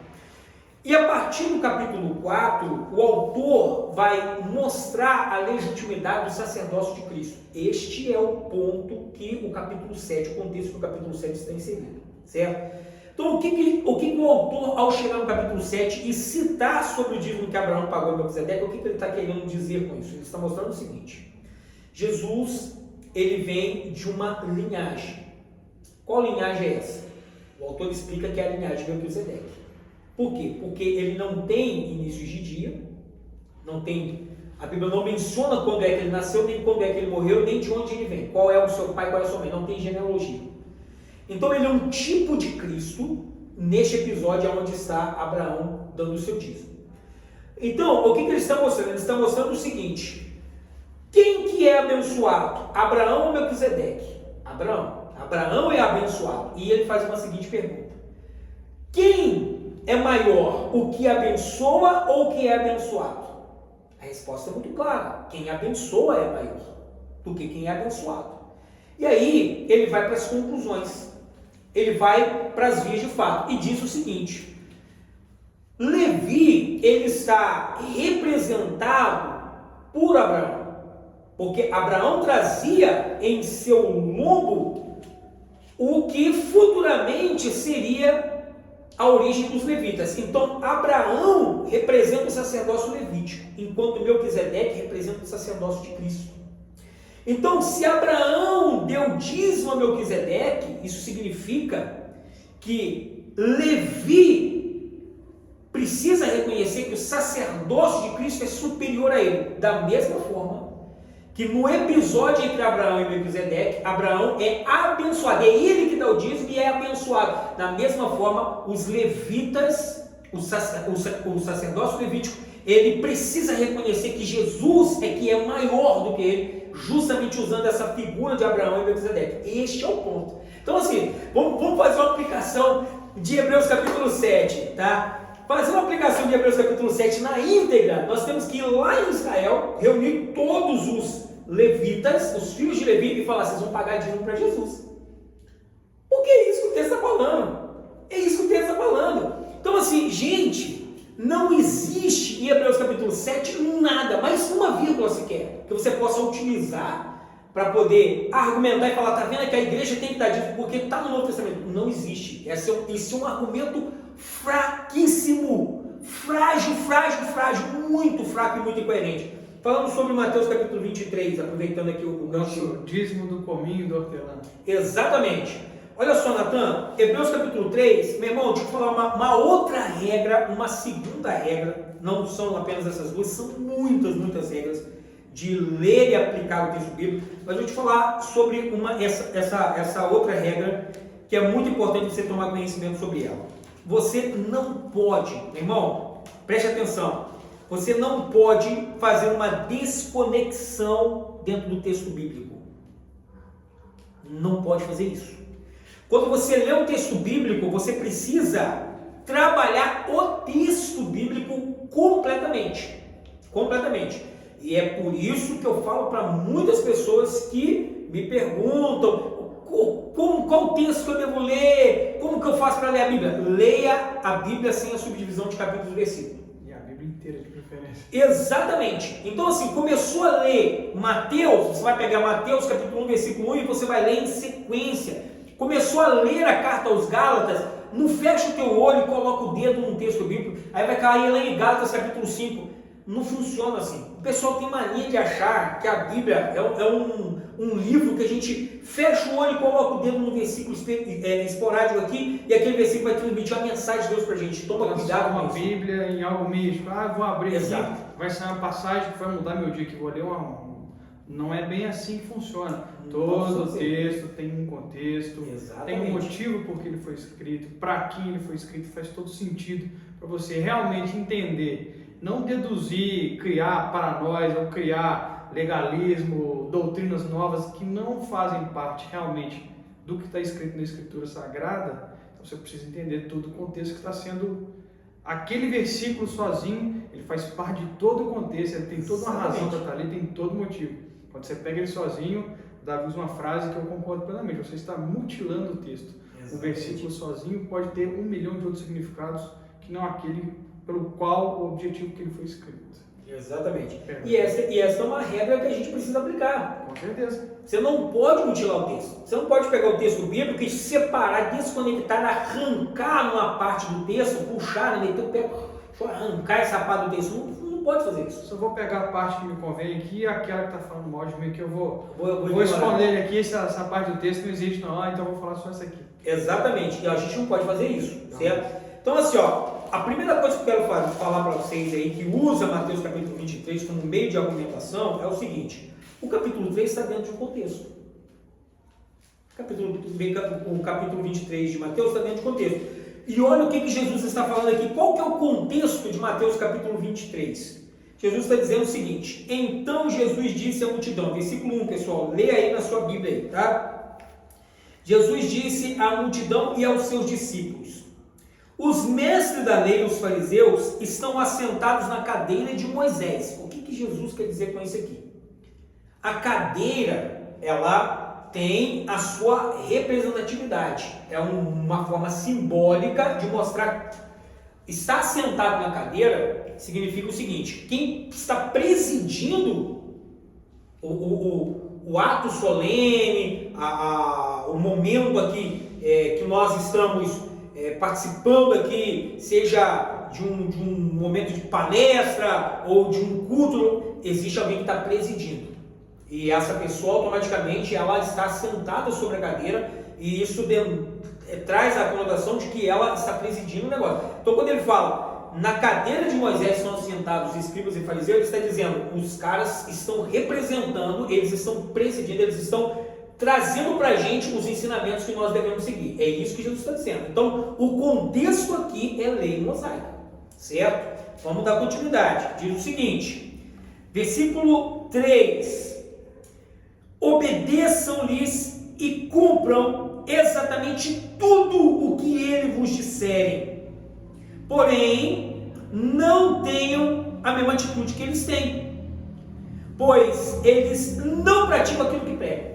E a partir do capítulo 4, o autor vai mostrar a legitimidade do sacerdócio de Cristo. Este é o ponto que o capítulo 7, o contexto do capítulo 7 está inserido, certo? Então, o que o autor, ao chegar no capítulo 7 e citar sobre o dízimo que Abraão pagou em Melquisedeque, o que ele está querendo dizer com isso? Ele está mostrando o seguinte: Jesus, ele vem de uma linhagem. Qual linhagem é essa? O autor explica que é a linhagem de Melquisedeque. Por quê? Porque ele não tem inícios de dia, a Bíblia não menciona quando é que ele nasceu, nem quando é que ele morreu, nem de onde ele vem, qual é o seu pai, qual é a sua mãe, não tem genealogia. Então ele é um tipo de Cristo neste episódio onde está Abraão dando o seu dízimo. Então, o que ele está mostrando? Ele está mostrando o seguinte: quem que é abençoado? Abraão ou Melquisedeque? Abraão é abençoado. E ele faz uma seguinte pergunta: quem é maior, o que abençoa ou o que é abençoado? A resposta é muito clara: quem abençoa é maior do que quem é abençoado. E aí ele vai para as conclusões, ele vai para as vias de fato e diz o seguinte: Levi, ele está representado por Abraão, porque Abraão trazia em seu lombo o que futuramente seria a origem dos levitas. Então, Abraão representa o sacerdócio levítico, enquanto Melquisedeque representa o sacerdócio de Cristo. Então, se Abraão deu dízimo a Melquisedeque, isso significa que Levi precisa reconhecer que o sacerdócio de Cristo é superior a ele, da mesma forma que no episódio entre Abraão e Melquisedeque, Abraão é abençoado, é ele que dá o dízimo e é abençoado. Da mesma forma, os levitas, o sacerdócio levítico, ele precisa reconhecer que Jesus é que é maior do que ele, justamente usando essa figura de Abraão e Melquisedeque. Este é o ponto. Então, assim, vamos fazer uma aplicação de Hebreus capítulo 7, tá? Fazer uma aplicação de Hebreus capítulo 7 na íntegra, nós temos que ir lá em Israel, reunir todos os levitas, os filhos de Levi, e falar: vocês vão pagar dízimo para Jesus. Porque é isso que o texto está falando. É isso que o texto está falando. Então, assim, gente, não existe em Hebreus capítulo 7 nada, mais uma vírgula sequer, que você possa utilizar para poder argumentar e falar: tá vendo que a igreja tem que dar dízimo porque está no Novo Testamento. Não existe. Esse é um argumento fraquíssimo, frágil, muito fraco e muito incoerente. Falando sobre Mateus capítulo 23, aproveitando aqui o gancho, dízimo do cominho e do hortelã. Exatamente. Olha só, Natan, Hebreus capítulo 3, meu irmão, deixa eu falar uma outra regra, uma segunda regra, não são apenas essas duas, são muitas regras de ler e aplicar o texto bíblico, mas eu vou te falar sobre essa outra regra que é muito importante você tomar conhecimento sobre ela. Você não pode, meu irmão, preste atenção, você não pode fazer uma desconexão dentro do texto bíblico. Não pode fazer isso. Quando você lê um texto bíblico, você precisa trabalhar o texto bíblico completamente. E é por isso que eu falo para muitas pessoas que me perguntam: qual texto que eu devo ler? Como que eu faço para ler a Bíblia? Leia a Bíblia sem a subdivisão de capítulos e versículos. E a Bíblia inteira de preferência. Exatamente. Então, assim, começou a ler Mateus, você vai pegar Mateus capítulo 1, versículo 1 e você vai ler em sequência. Começou a ler a carta aos Gálatas, não fecha o teu olho e coloca o dedo num texto bíblico, aí vai cair lá em Gálatas capítulo 5. Não funciona assim. O pessoal tem mania de achar que a Bíblia é um livro que a gente fecha o olho e coloca o dedo no versículo esporádico aqui e aquele versículo vai transmitir uma mensagem de Deus pra gente. Toma cuidado com uma isso. Bíblia em algo místico. Vou abrir Exato. aqui, vai sair uma passagem que vai mudar meu dia, que vou ler Não é bem assim que funciona. Todo texto tem um contexto, Exatamente. tem um motivo por que ele foi escrito, para quem ele foi escrito, faz todo sentido para você realmente entender. Não deduzir, criar paranoia ou criar legalismo, doutrinas novas que não fazem parte realmente do que está escrito na Escritura Sagrada. Então você precisa entender todo o contexto que está sendo... Aquele versículo sozinho, ele faz parte de todo o contexto, ele tem toda uma razão para estar ali, tem todo motivo. Quando você pega ele sozinho, Davi usa uma frase que eu concordo plenamente, você está mutilando o texto. Exatamente. O versículo sozinho pode ter 1 milhão de outros significados que não aquele pelo qual o objetivo que ele foi escrito. Exatamente. E essa é uma regra que a gente precisa aplicar. Com certeza. Você não pode mutilar o texto. Você não pode pegar o texto bíblico e separar, desconectar, arrancar uma parte do texto, puxar, meter o pé, arrancar essa parte do texto. Não pode fazer isso. Só vou pegar a parte que me convém aqui e aquela que está falando mal de mim, que eu vou esconder aqui, essa parte do texto não existe não, então eu vou falar só essa aqui. Exatamente. E a gente não pode fazer isso, certo? Então assim, a primeira coisa que eu quero falar para vocês aí, que usa Mateus capítulo 23 como meio de argumentação, é o seguinte: o capítulo 3 está dentro de um contexto. O capítulo 23 de Mateus está dentro de contexto. E olha o que Jesus está falando aqui. Qual que é o contexto de Mateus capítulo 23? Jesus está dizendo o seguinte: então Jesus disse à multidão, versículo 1, pessoal, lê aí na sua Bíblia aí, tá? Jesus disse à multidão e aos seus discípulos: os mestres da lei e os fariseus estão assentados na cadeira de Moisés. O que Jesus quer dizer com isso aqui? A cadeira, ela tem a sua representatividade. É uma forma simbólica de mostrar. Estar sentado na cadeira significa o seguinte: quem está presidindo o ato solene, o momento aqui que nós estamos participando aqui, seja de um momento de palestra ou de um culto, existe alguém que está presidindo. E essa pessoa automaticamente ela está sentada sobre a cadeira e isso traz a conotação de que ela está presidindo o negócio. Então quando ele fala na cadeira de Moisés estão assentados os escribas e fariseus, ele está dizendo os caras estão representando, eles estão presidindo, eles estão trazendo para a gente os ensinamentos que nós devemos seguir. É isso que Jesus está dizendo. Então, o contexto aqui é lei mosaica, certo? Vamos dar continuidade. Diz o seguinte, versículo 3: obedeçam-lhes e cumpram exatamente tudo o que ele vos disserem. Porém, não tenham a mesma atitude que eles têm, pois eles não praticam aquilo que pregam.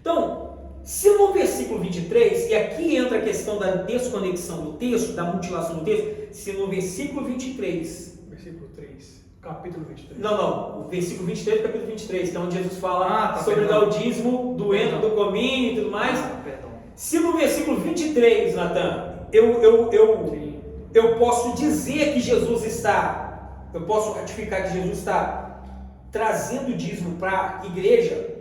Então, se no versículo 23, e aqui entra a questão da desconexão do texto, da mutilação do texto, se no versículo 23... Versículo 3, capítulo 23. Não, o versículo 23 do capítulo 23, que é onde Jesus fala sobre o dízimo do ento, do cominho e tudo mais. Se no versículo 23, Natan, eu posso dizer que Jesus está, eu posso ratificar que Jesus está trazendo o dízimo para a igreja,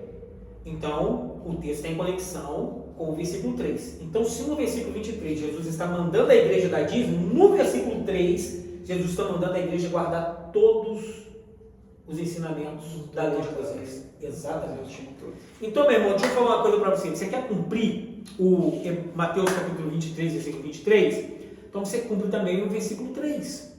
então o texto tem conexão com o versículo 3. Então, se no versículo 23 Jesus está mandando a igreja dar dízimo, no versículo 3 Jesus está mandando a igreja guardar todos os ensinamentos da lei de Moisés. Exatamente. Então, meu irmão, deixa eu falar uma coisa para você. Você quer cumprir o Mateus capítulo 23, versículo 23? Então você cumpre também o versículo 3.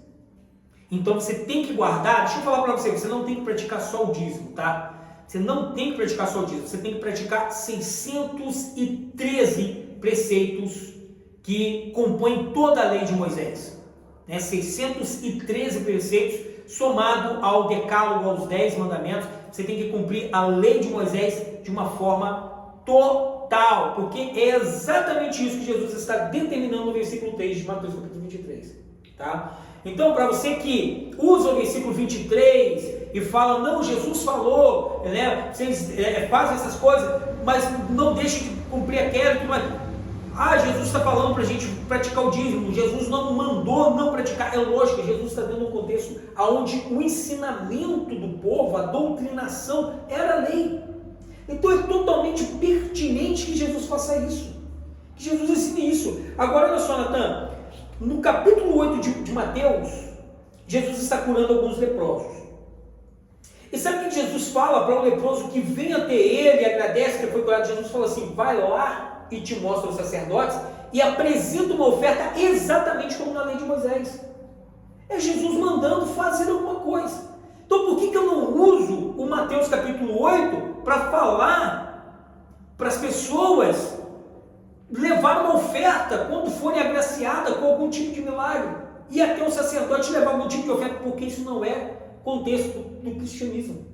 Então você tem que guardar, deixa eu falar para você, você não tem que praticar só o dízimo, tá? Você não tem que praticar só o dízimo, você tem que praticar 613 preceitos que compõem toda a lei de Moisés. 613 preceitos somado ao decálogo, aos 10 mandamentos, você tem que cumprir a lei de Moisés de uma forma total, porque é exatamente isso que Jesus está determinando no versículo 3 de Mateus capítulo 23, tá? Então, para você que usa o versículo 23 e fala, não, Jesus falou, né? Vocês fazem essas coisas, mas não deixem de cumprir aquilo, mas Jesus está falando para a gente praticar o dízimo, Jesus não mandou não praticar. É lógico, Jesus está dando um contexto onde o ensinamento do povo, a doutrinação, era lei. Então é totalmente pertinente que Jesus faça isso, que Jesus ensine isso. Agora olha só, Natan, no capítulo 8 de Mateus, Jesus está curando alguns leprosos. E sabe o que Jesus fala para o leproso que vem até ele e agradece que foi curado? Jesus fala assim: vai lá e te mostra os sacerdotes e apresenta uma oferta exatamente como na lei de Moisés. É Jesus mandando fazer alguma coisa. Então por que eu não uso o Mateus capítulo 8 para falar para as pessoas levar uma oferta quando forem agraciadas com algum tipo de milagre? E até o sacerdote levar algum tipo de oferta, porque isso não é contexto do cristianismo.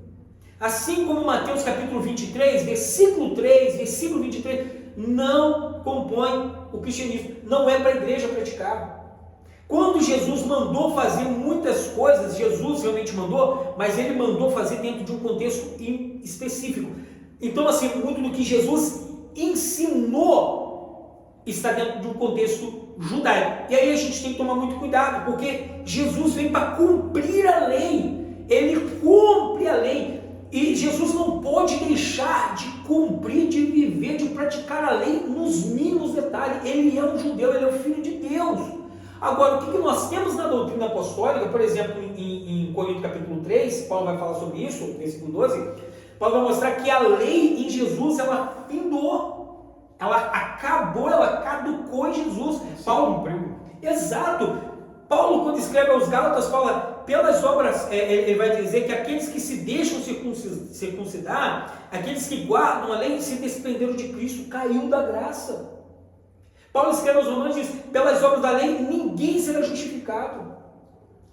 Assim como Mateus capítulo 23, versículo 3, versículo 23, não compõe o cristianismo, não é para a igreja praticar. Quando Jesus mandou fazer muitas coisas, Jesus realmente mandou, mas ele mandou fazer dentro de um contexto específico. Então, assim, muito do que Jesus ensinou está dentro de um contexto judaico. E aí a gente tem que tomar muito cuidado, porque Jesus vem para cumprir a lei. Ele cumpre a lei. E Jesus não pode deixar de cumprir, de viver, de praticar a lei nos mínimos detalhes. Ele é um judeu, ele é o filho de Deus. Agora, o que nós temos na doutrina apostólica, por exemplo, em Coríntios capítulo 3, Paulo vai falar sobre isso, versículo 12, Paulo vai mostrar que a lei em Jesus, ela findou, ela acabou, ela caducou em Jesus. Paulo cumpriu. Exato. Paulo, quando escreve aos Gálatas, fala, pelas obras, ele vai dizer que aqueles que se deixam circuncidar, aqueles que guardam a lei, se desprenderam de Cristo, caiu da graça. Paulo escreve aos Romanos e diz, pelas obras da lei, ninguém será justificado.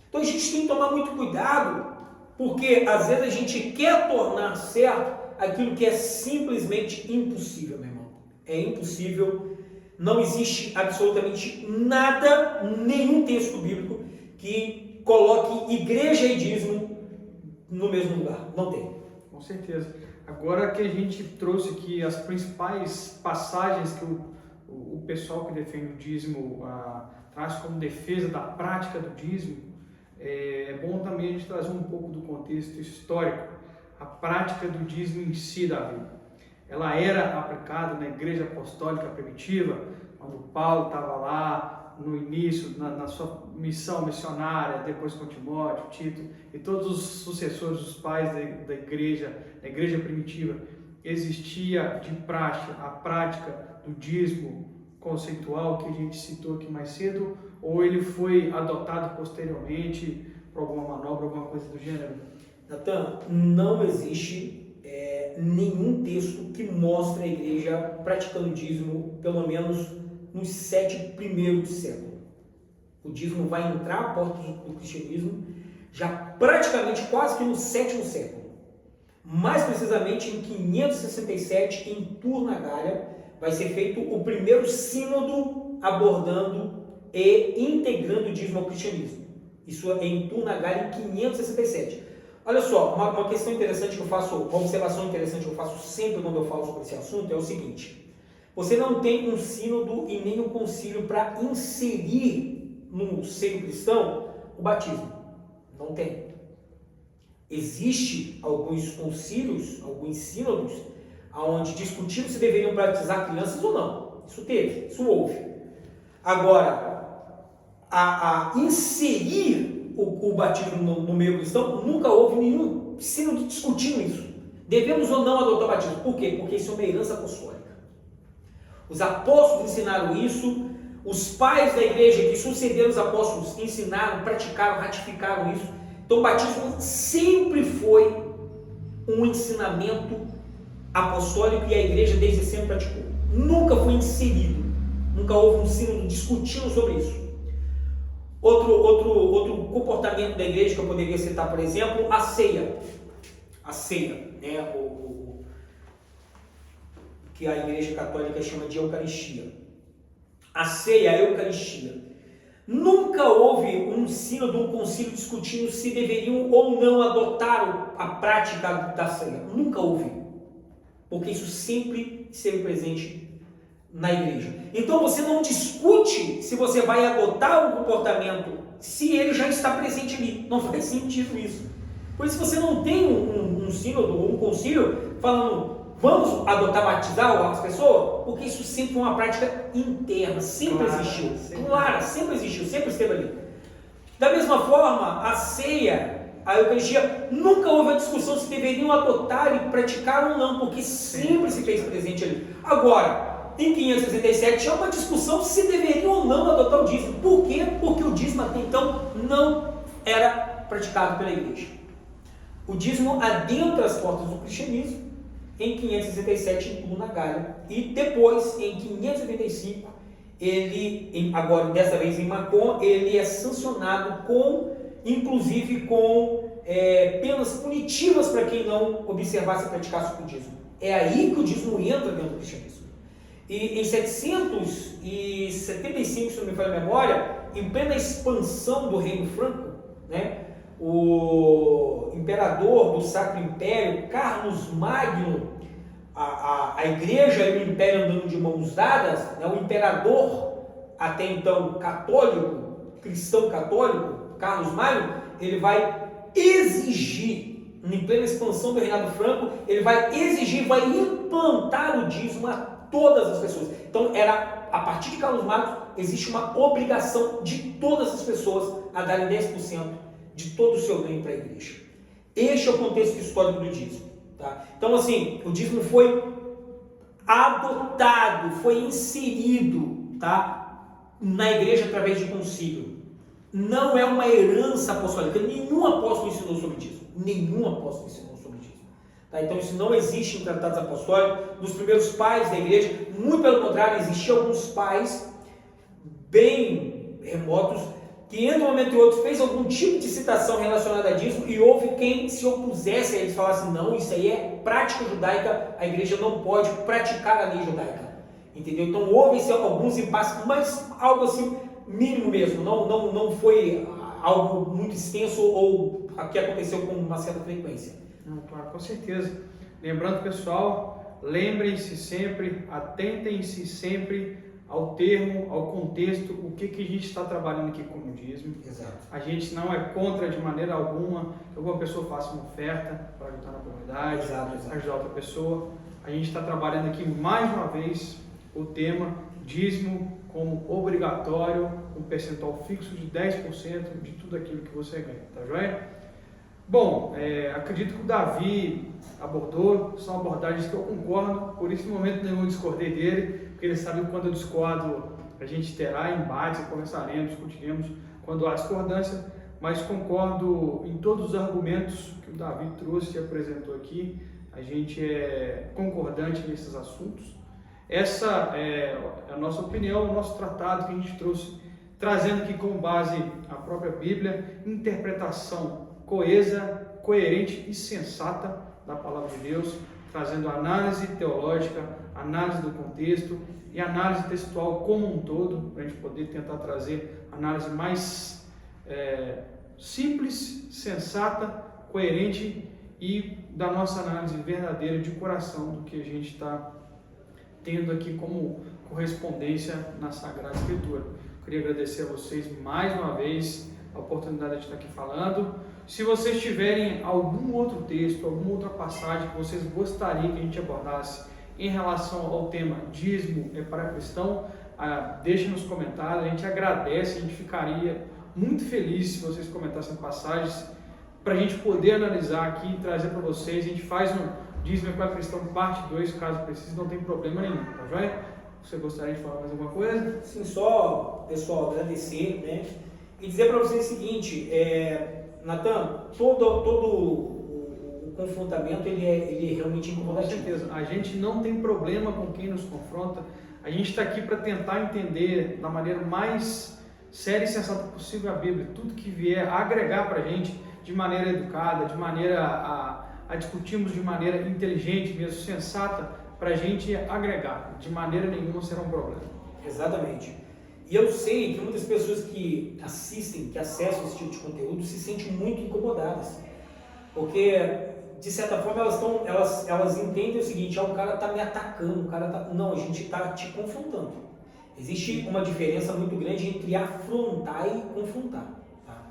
Então a gente tem que tomar muito cuidado, porque às vezes a gente quer tornar certo aquilo que é simplesmente impossível, meu irmão. É impossível. Não existe absolutamente nada, nenhum texto bíblico que coloque igreja e dízimo no mesmo lugar. Não tem. Com certeza. Agora que a gente trouxe aqui as principais passagens que o pessoal que defende o dízimo traz como defesa da prática do dízimo, é bom também a gente trazer um pouco do contexto histórico. A prática do dízimo em si, Davi, ela era aplicada na igreja apostólica primitiva, quando Paulo estava lá no início, na sua missão missionária, depois com Timóteo, Tito e todos os sucessores dos pais da igreja primitiva. Existia de praxe a prática do dízimo conceitual que a gente citou aqui mais cedo, ou ele foi adotado posteriormente por alguma manobra, alguma coisa do gênero? Natan, não existe nenhum texto que mostre a igreja praticando dízimo, pelo menos nos 7 primeiros séculos. O dízimo vai entrar a porta do cristianismo já praticamente quase que no 7º século. Mais precisamente em 567, em Tours na Gália, vai ser feito o primeiro sínodo abordando e integrando o dízimo ao cristianismo. Isso é em Tours na Gália, em 567. Olha só, uma questão interessante que eu faço, uma observação interessante que eu faço sempre quando eu falo sobre esse assunto é o seguinte: você não tem um sínodo e nem um concílio para inserir no seio cristão o batismo. Não tem. Existe alguns concílios, alguns sínodos, onde discutiram se deveriam batizar crianças ou não. Isso teve, isso houve. Agora, a inserir o batismo no meio cristão, nunca houve nenhum sínodo discutindo isso. Devemos ou não adotar o batismo. Por quê? Porque isso é uma herança apostólica. Os apóstolos ensinaram isso, os pais da igreja que sucederam os apóstolos ensinaram, praticaram, ratificaram isso. Então o batismo sempre foi um ensinamento apostólico e a igreja desde sempre praticou. Nunca foi inserido, nunca houve um sínodo discutindo sobre isso. Outro comportamento da igreja que eu poderia citar, por exemplo, a ceia. A ceia, né? Que a igreja católica chama de Eucaristia. A ceia, a Eucaristia. Nunca houve um sínodo, um concílio discutindo se deveriam ou não adotar a prática da ceia. Nunca houve. Porque isso sempre esteve presente na igreja. Então você não discute se você vai adotar um comportamento se ele já está presente ali. Não faz sentido isso. Por isso você não tem um sínodo ou um concílio falando vamos adotar, batizar as pessoas, porque isso sempre foi uma prática interna, sempre existiu. Clara, sempre existiu, sempre esteve ali. Da mesma forma, a ceia, a Eucaristia, nunca houve a discussão se deveriam adotar e praticar ou não, porque sempre se fez presente ali. Agora, em 567 há uma discussão se deveriam ou não adotar o dízimo. Por quê? Porque o dízimo até então não era praticado pela igreja. O dízimo adentra as portas do cristianismo em 567 em Turno na Gália, e depois, em 585, ele, agora dessa vez em Macon, ele é sancionado inclusive com penas punitivas para quem não observasse e praticasse o dízimo. É aí que o dízimo entra dentro do cristianismo. E em 775, se não me falha a memória, em plena expansão do Reino Franco, né, o imperador do Sacro Império, Carlos Magno, a igreja e o império andando de mãos dadas, né, o imperador, até então católico, cristão católico, Carlos Magno, ele vai exigir, em plena expansão do reinado franco, ele vai exigir, vai implantar o dízimo a todas as pessoas. Então, a partir de Carlos Magno, existe uma obrigação de todas as pessoas a darem 10% de todo o seu ganho para a igreja. Este é o contexto histórico do dízimo. Tá? Então, assim, o dízimo foi adotado, foi inserido, tá, na igreja através de concílio. Não é uma herança apostólica. Nenhum apóstolo ensinou sobre dízimo. Nenhum apóstolo ensinou sobre dízimo. Tá? Então, isso não existe em tratados apostólicos. Dos primeiros pais da igreja, muito pelo contrário, existiam alguns pais bem remotos que entre um momento e outro fez algum tipo de citação relacionada a dízimo e houve quem se opusesse a eles, falasse não, isso aí é prática judaica, a igreja não pode praticar a lei judaica, entendeu? Então houve alguns impasses, mas algo assim mínimo mesmo, não foi algo muito extenso ou que aconteceu com uma certa frequência. Não, claro, com certeza. Lembrando, pessoal, lembrem-se sempre, atentem-se sempre ao termo, ao contexto, o que a gente está trabalhando aqui como dízimo. Exato. A gente não é contra de maneira alguma que alguma pessoa faça uma oferta para ajudar na comunidade, Exato. ajudar outra pessoa. A gente está trabalhando aqui mais uma vez o tema dízimo como obrigatório, um percentual fixo de 10% de tudo aquilo que você ganha, tá joia? Bom, acredito que o Davi abordou, são abordagens que eu concordo, por isso no momento nenhum eu discordei dele, porque ele sabe que quando eu discordo a gente terá embates, conversaremos, discutiremos quando há discordância, mas concordo em todos os argumentos que o Davi trouxe e apresentou aqui, a gente é concordante nesses assuntos. Essa é a nossa opinião, o nosso tratado que a gente trouxe, trazendo aqui como base a própria Bíblia, interpretação coesa, coerente e sensata da palavra de Deus, trazendo análise teológica, análise do contexto e análise textual como um todo, para a gente poder tentar trazer análise mais simples, sensata, coerente e da nossa análise verdadeira de coração do que a gente está tendo aqui como correspondência na Sagrada Escritura. Queria agradecer a vocês mais uma vez a oportunidade de estar aqui falando. Se vocês tiverem algum outro texto, alguma outra passagem que vocês gostariam que a gente abordasse em relação ao tema dízimo para cristão, deixe nos comentários, a gente agradece, a gente ficaria muito feliz se vocês comentassem passagens para a gente poder analisar aqui e trazer para vocês. A gente faz um dízimo para cristão parte 2, caso precise, não tem problema nenhum, tá joia? Você gostaria de falar mais alguma coisa? Sim, só, pessoal, agradecer, né? E dizer para vocês o seguinte, Natan, todo o confrontamento ele é realmente importante. Com certeza, a gente não tem problema com quem nos confronta, a gente está aqui para tentar entender da maneira mais séria e sensata possível a Bíblia, tudo que vier a agregar para a gente de maneira educada, de maneira a discutirmos de maneira inteligente, mesmo sensata, para a gente agregar, de maneira nenhuma será um problema. Exatamente. E eu sei que muitas pessoas que assistem, que acessam esse tipo de conteúdo se sentem muito incomodadas, porque de certa forma, elas entendem o seguinte: o cara está me atacando, o cara tá... Não, a gente está te confrontando. Existe uma diferença muito grande entre afrontar e confrontar. Tá?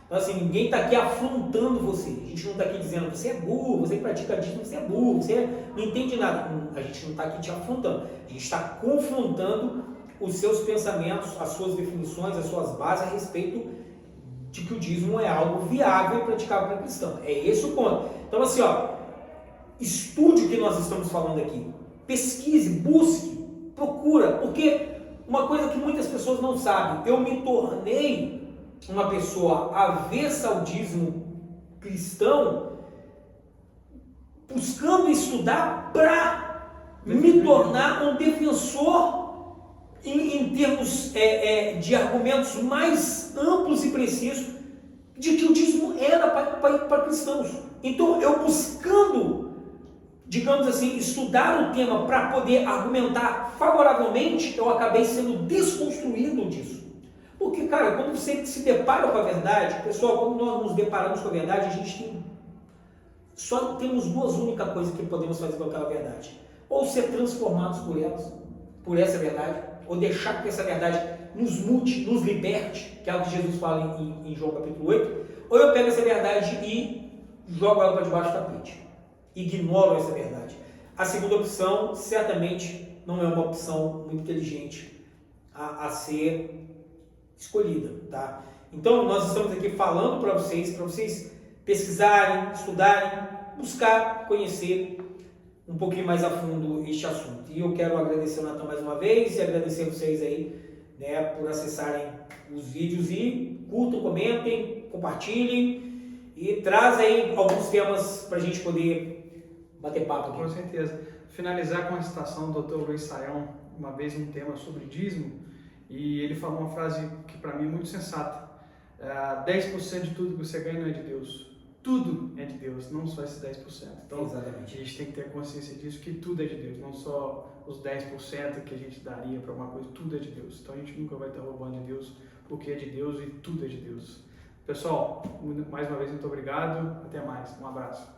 Então, assim, ninguém está aqui afrontando você. A gente não está aqui dizendo, você é burro, você pratica disso, você é burro, você não entende nada. A gente não está aqui te afrontando. A gente está confrontando os seus pensamentos, as suas definições, as suas bases a respeito de que o dízimo é algo viável e praticável para cristão. É esse o ponto. Então, assim, estude o que nós estamos falando aqui. Pesquise, busque, procura, porque uma coisa que muitas pessoas não sabem, eu me tornei uma pessoa avessa ao dízimo cristão, buscando estudar para me tornar um defensor em termos de argumentos mais amplos e precisos de que o dízimo era para cristãos. Então, eu buscando, digamos assim, estudar o tema para poder argumentar favoravelmente, eu acabei sendo desconstruído disso. Porque, cara, quando você se depara com a verdade, pessoal, quando nós nos deparamos com a verdade, a gente só temos duas únicas coisas que podemos fazer com aquela verdade. Ou ser transformados por essa verdade, ou deixar que essa verdade nos mude, nos liberte, que é o que Jesus fala em João capítulo 8, ou eu pego essa verdade e jogo ela para debaixo do tapete, ignoro essa verdade. A segunda opção, certamente, não é uma opção muito inteligente a ser escolhida, tá? Então, nós estamos aqui falando para vocês pesquisarem, estudarem, buscar, conhecer um pouquinho mais a fundo este assunto. E eu quero agradecer o Natan mais uma vez e agradecer a vocês aí, né, por acessarem os vídeos e curtam, comentem, compartilhem e trazem aí alguns temas para a gente poder bater papo aqui. Com certeza. Finalizar com a citação do Dr. Luiz Saião, uma vez um tema sobre dízimo, e ele falou uma frase que para mim é muito sensata: 10% de tudo que você ganha não é de Deus. Tudo é de Deus, não só esses 10%. Então, exatamente, a gente tem que ter consciência disso, que tudo é de Deus, não só os 10% que a gente daria para alguma coisa, tudo é de Deus. Então, a gente nunca vai estar roubando de Deus, porque é de Deus e tudo é de Deus. Pessoal, mais uma vez, muito obrigado. Até mais. Um abraço.